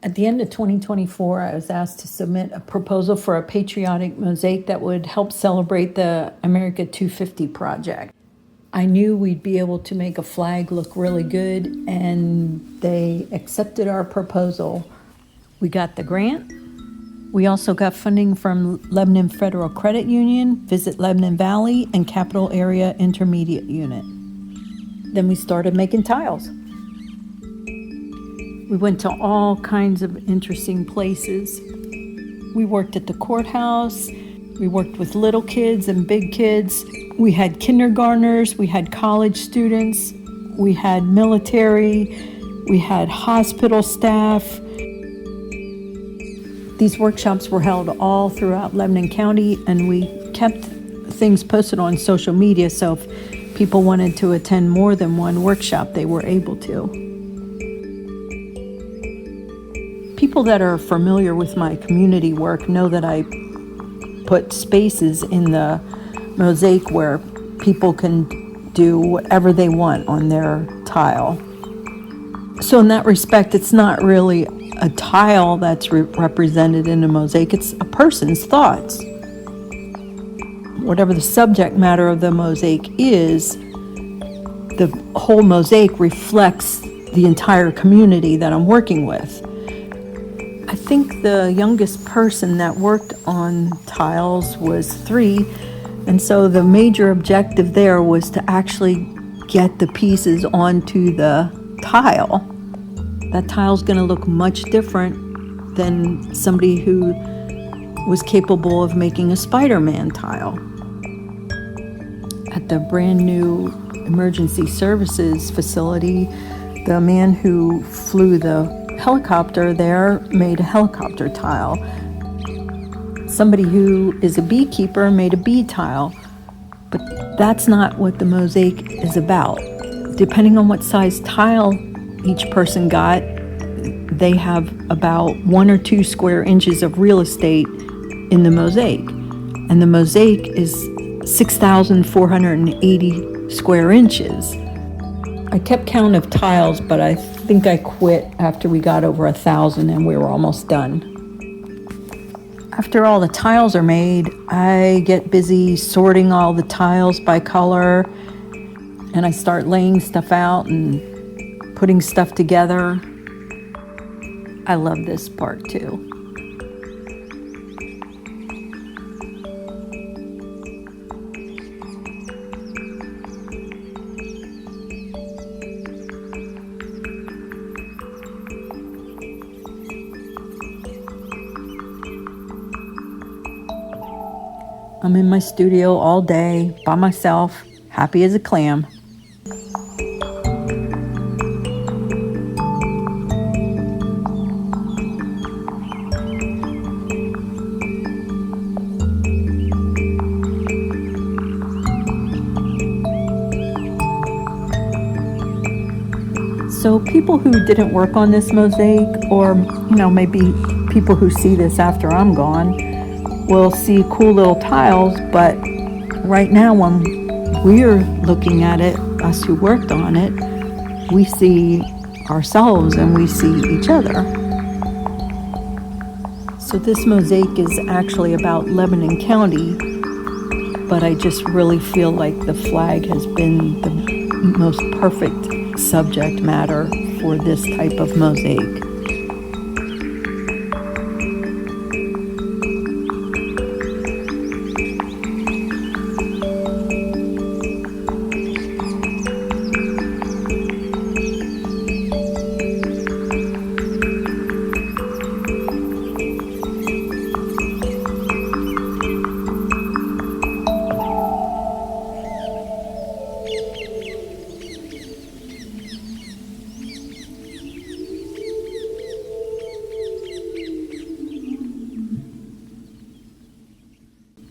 At the end of 2024, I was asked to submit a proposal for a patriotic mosaic that would help celebrate the America250 project. I knew we'd be able to make a flag look really good, and they accepted our proposal. We got the grant. We also got funding from Lebanon Federal Credit Union, Visit Lebanon Valley, and Capital Area Intermediate Unit. Then we started making tiles. We went to all kinds of interesting places. We worked at the courthouse. We worked with little kids and big kids. We had kindergartners. We had college students. We had military. We had hospital staff. These workshops were held all throughout Lebanon County, and we kept things posted on social media, so if people wanted to attend more than one workshop, they were able to. People that are familiar with my community work know that I put spaces in the mosaic where people can do whatever they want on their tile. So in that respect, it's not really a tile that's represented in a mosaic, it's a person's thoughts. Whatever the subject matter of the mosaic is, the whole mosaic reflects the entire community that I'm working with. I think the youngest person that worked on tiles was 3, and so the major objective there was to actually get the pieces onto the tile. That tile's going to look much different than somebody who was capable of making a Spider-Man tile. At the brand new emergency services facility, the man who flew the helicopter there made a helicopter tile. Somebody who is a beekeeper made a bee tile. But that's not what the mosaic is about. Depending on what size tile each person got, they have about 1 or 2 square inches of real estate in the mosaic. And the mosaic is 6,480 square inches. I kept count of tiles, but I think I quit after we got over 1,000 and we were almost done. After all the tiles are made, I get busy sorting all the tiles by color, and I start laying stuff out and putting stuff together. I love this part too. I'm in my studio all day, by myself, happy as a clam. So people who didn't work on this mosaic, or maybe people who see this after I'm gone, will see cool little tiles, but right now when we're looking at it, us who worked on it, we see ourselves and we see each other. So this mosaic is actually about Lebanon County, but I just really feel like the flag has been the most perfect subject matter for this type of mosaic.